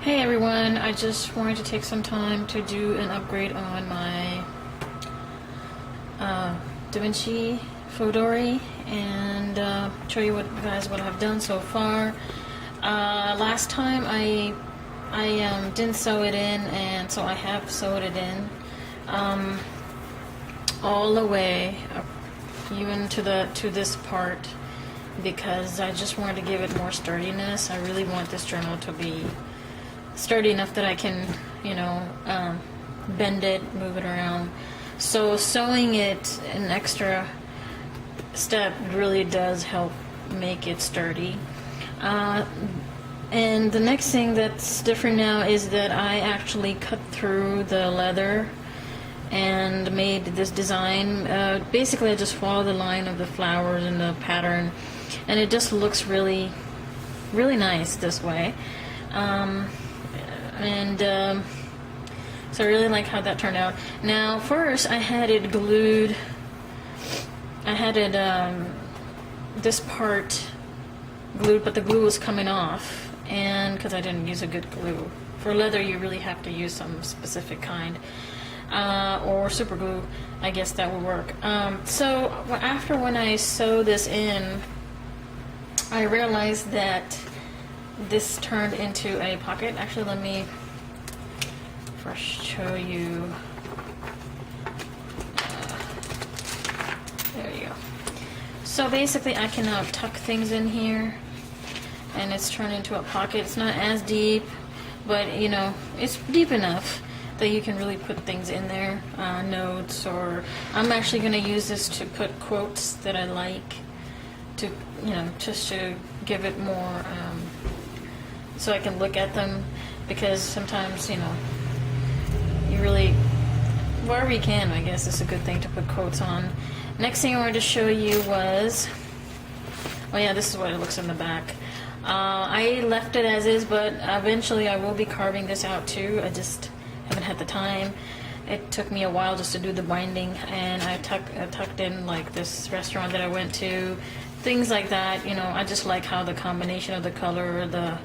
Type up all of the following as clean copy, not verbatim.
Hey everyone, I just wanted to take some time to do an upgrade on my Vinci Fauxdori and show you what I've done so far. Last time I didn't sew it in, and so I have sewed it in all the way up, even to this part, because I just wanted to give it more sturdiness. I really want this journal to be sturdy enough that I can, bend it, move it around. So sewing it an extra step really does help make it sturdy. And the next thing that's different now is that I actually cut through the leather and made this design. Basically, I just follow the line of the flowers and the pattern, and it just looks really, really nice this way. So I really like how that turned out. Now, first I had it glued. I had it this part glued, but the glue was coming off, and because I didn't use a good glue. For leather, you really have to use some specific kind, or super glue. I guess that would work. So after when I sew this in, I realized that this turned into a pocket. Actually, let me first show you. There you go. So basically, I can now tuck things in here, and it's turned into a pocket. It's not as deep, but it's deep enough that you can really put things in there, notes, or I'm actually going to use this to put quotes that I like, to just to give it more, so I can look at them, because sometimes you really, wherever you can, I guess it's a good thing to put quotes on. Next thing I wanted to show you was, oh yeah, this is what it looks in the back. I left it as is, but eventually I will be carving this out too. I just haven't had the time. It took me a while just to do the binding, and I tucked in like this restaurant that I went to, things like that. I just like how the combination of the color, the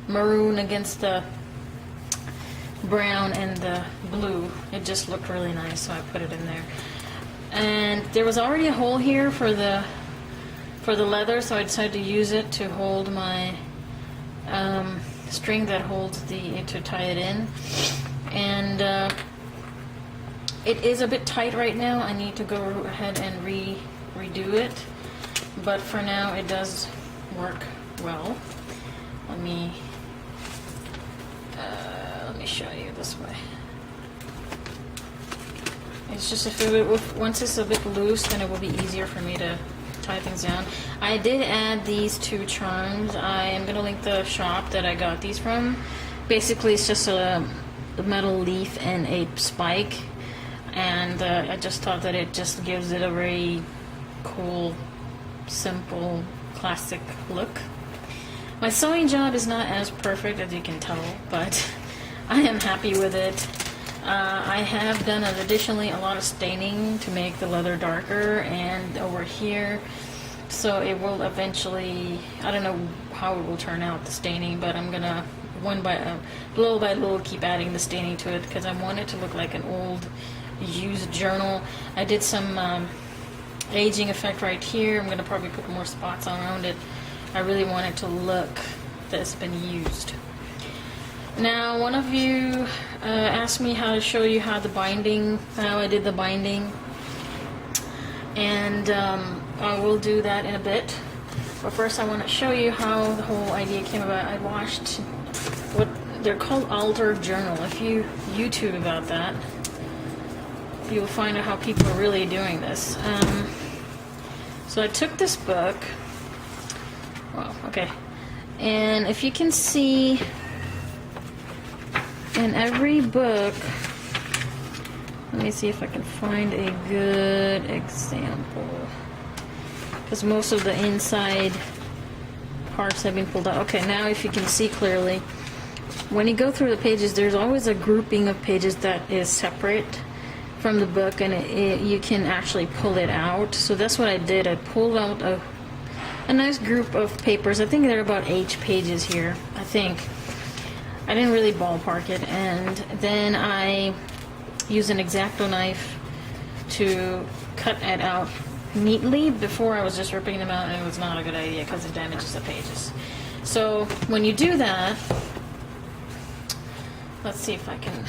maroon against the brown and the blue, it just looked really nice, so I put it in there. And there was already a hole here for the leather, so I decided to use it to hold my string that holds to tie it in. And it is a bit tight right now. I need to go ahead and redo it, but for now it does work well. Let me show you this way. It's just once it's a bit loose, then it will be easier for me to tie things down. I did add these two charms. I am going to link the shop that I got these from. Basically, it's just a metal leaf and a spike, and I just thought that it just gives it a very cool, simple, classic look. My sewing job is not as perfect as you can tell, but I am happy with it. I have done additionally a lot of staining to make the leather darker and over here, so it will eventually, I don't know how it will turn out, the staining, but I'm gonna little by little keep adding the staining to it, because I want it to look like an old used journal. I did some aging effect right here. I'm gonna probably put more spots around it. I really want it to look that it's been used. Now, one of you asked me how to show you how I did the binding, and I will do that in a bit. But first, I want to show you how the whole idea came about. I watched what they're called altered journal. If you YouTube about that, you'll find out how people are really doing this. So I took this book. Well, okay, and if you can see, in every book, let me see if I can find a good example, because most of the inside parts have been pulled out. Okay, now if you can see clearly, when you go through the pages, there's always a grouping of pages that is separate from the book, and you can actually pull it out. So that's what I did. I pulled out a nice group of papers. I think there are about 8 pages here, I think. I didn't really ballpark it, and then I used an X-Acto knife to cut it out neatly. Before I was just ripping them out, and it was not a good idea because it damages the pages. So when you do that, let's see if I can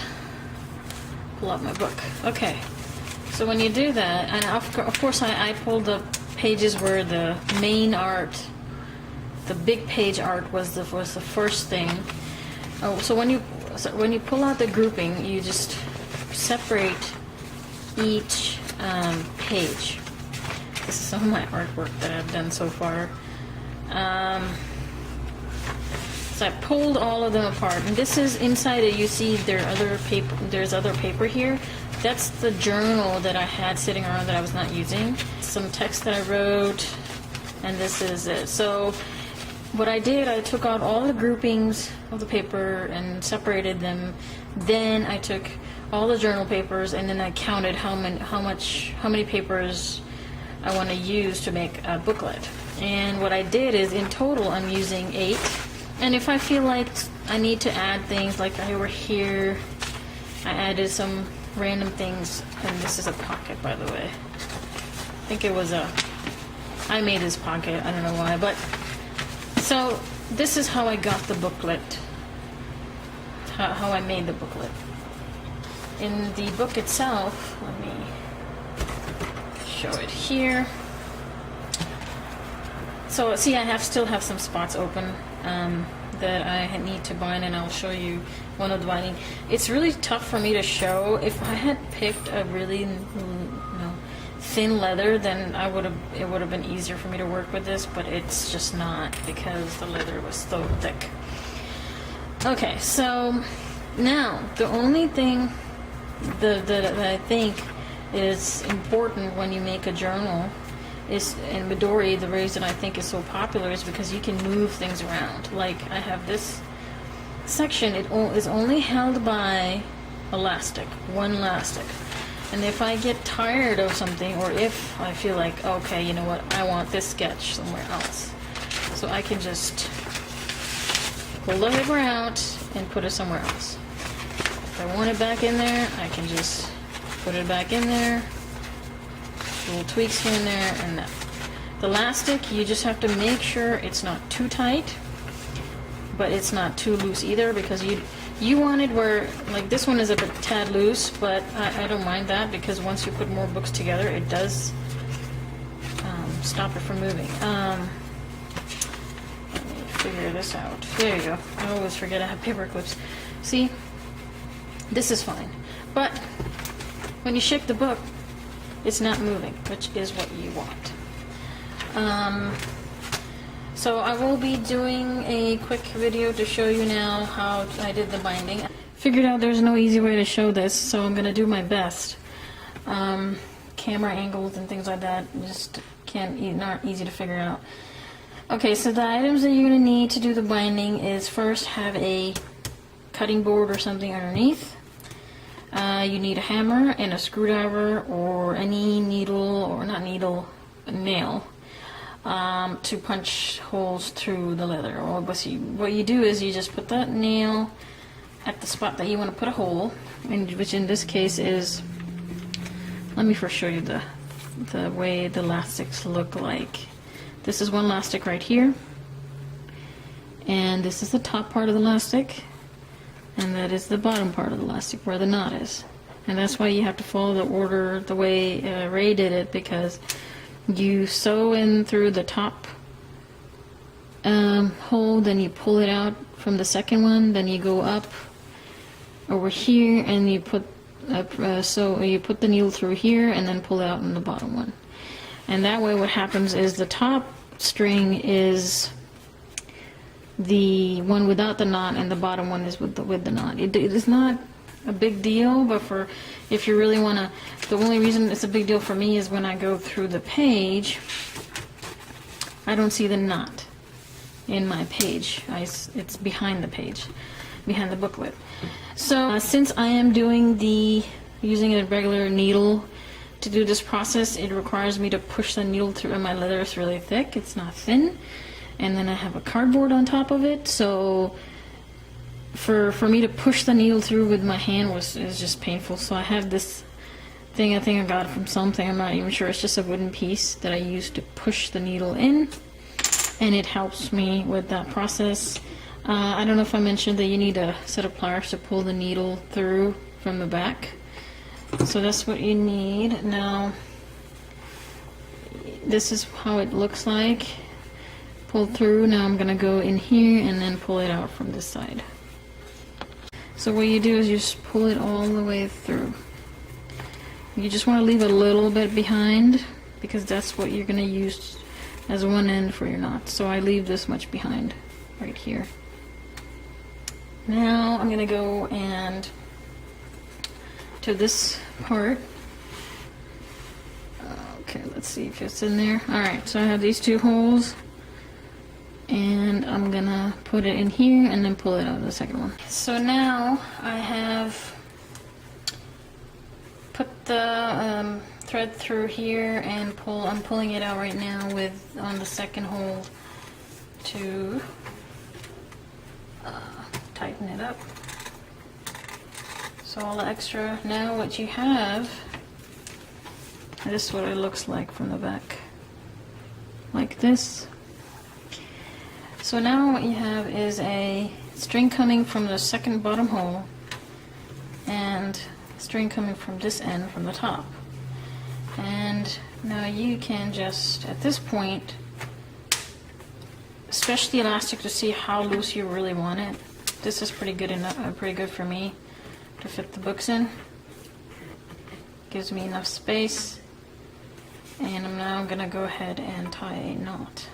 pull out my book. Okay, so when you do that, and of course I pulled the pages where the main art, the big page art was the first thing. Oh, so when you pull out the grouping, you just separate each page. This is some of my artwork that I've done so far. So I pulled all of them apart, and this is inside it. You see there's other paper here. That's the journal that I had sitting around that I was not using. Some text that I wrote, and this is it. So what I did, I took out all the groupings of the paper and separated them. Then I took all the journal papers, and then I counted how many papers I want to use to make a booklet. And what I did is, in total, I'm using 8. And if I feel like I need to add things, like over here, I added some random things. And this is a pocket, by the way. I think it was I made this pocket, I don't know why, but so this is how I got the booklet, how I made the booklet. In the book itself, let me show it here. So see, I still have some spots open that I need to bind, and I'll show you one of the binding. It's really tough for me to show. If I had picked a really thin leather, then it would have been easier for me to work with this, but it's just not, because the leather was so thick. Okay, so now the only thing that I think is important when you make a journal is, in Dori, the reason I think is so popular is because you can move things around. Like, I have this section, it is only held by elastic, one elastic. And if I get tired of something, or if I feel like, okay, you know what, I want this sketch somewhere else, so I can just pull the paper out and put it somewhere else. If I want it back in there, I can just put it back in there. Little tweaks here and there, and that. The elastic, you just have to make sure it's not too tight, but it's not too loose either, because you want it where, like, this one is a bit tad loose, but I don't mind that, because once you put more books together, it does stop it from moving. Let me figure this out. There you go. I always forget I have paper clips. See, this is fine, but when you shake the book, it's not moving, which is what you want. So I will be doing a quick video to show you now how I did the binding. Figured out there's no easy way to show this, so I'm gonna do my best. Camera angles and things like that just not easy to figure out. Okay, so the items that you're gonna need to do the binding is, first, have a cutting board or something underneath. You need a hammer and a screwdriver, or any needle, or not needle, a nail, to punch holes through the leather. Or what you do is you just put that nail at the spot that you want to put a hole, which in this case is, let me first show you the way the elastics look like. This is one elastic right here, and this is the top part of the elastic, and that is the bottom part of the elastic where the knot is. And that's why you have to follow the order the way Ray did it, because you sew in through the top hole, then you pull it out from the second one, then you go up over here, and you put so you put the needle through here and then pull it out in the bottom one. And that way what happens is the top string is the one without the knot, and the bottom one is with the knot. It is not a big deal, but if you really want to, the only reason it's a big deal for me is when I go through the page, I don't see the knot in my page. It's behind the page, behind the booklet. So since I am using a regular needle to do this process, it requires me to push the needle through, and my leather is really thick, it's not thin. And then I have a cardboard on top of it, so for me to push the needle through with my hand is just painful. So I have this thing, I think I got it from something, I'm not even sure. It's just a wooden piece that I use to push the needle in, and it helps me with that process. I don't know if I mentioned that you need a set of pliers to pull the needle through from the back. So that's what you need. Now, this is how it looks like. Pull through. Now I'm gonna go in here and then pull it out from this side. So what you do is you just pull it all the way through. You just want to leave a little bit behind because that's what you're going to use as one end for your knot. So I leave this much behind right here. Now I'm going to go and to this part. Okay, let's see if it's in there. Alright, so I have these two holes, and I'm going to put it in here and then pull it out of the second one. So now I have put the thread through here and I'm pulling it out right now on the second hole to tighten it up. So all the extra, now what you have, this is what it looks like from the back, like this. So now what you have is a string coming from the second bottom hole and string coming from this end from the top. And now you can just, at this point, stretch the elastic to see how loose you really want it. This is pretty good enough, pretty good for me to fit the books in. Gives me enough space. And I'm now gonna go ahead and tie a knot.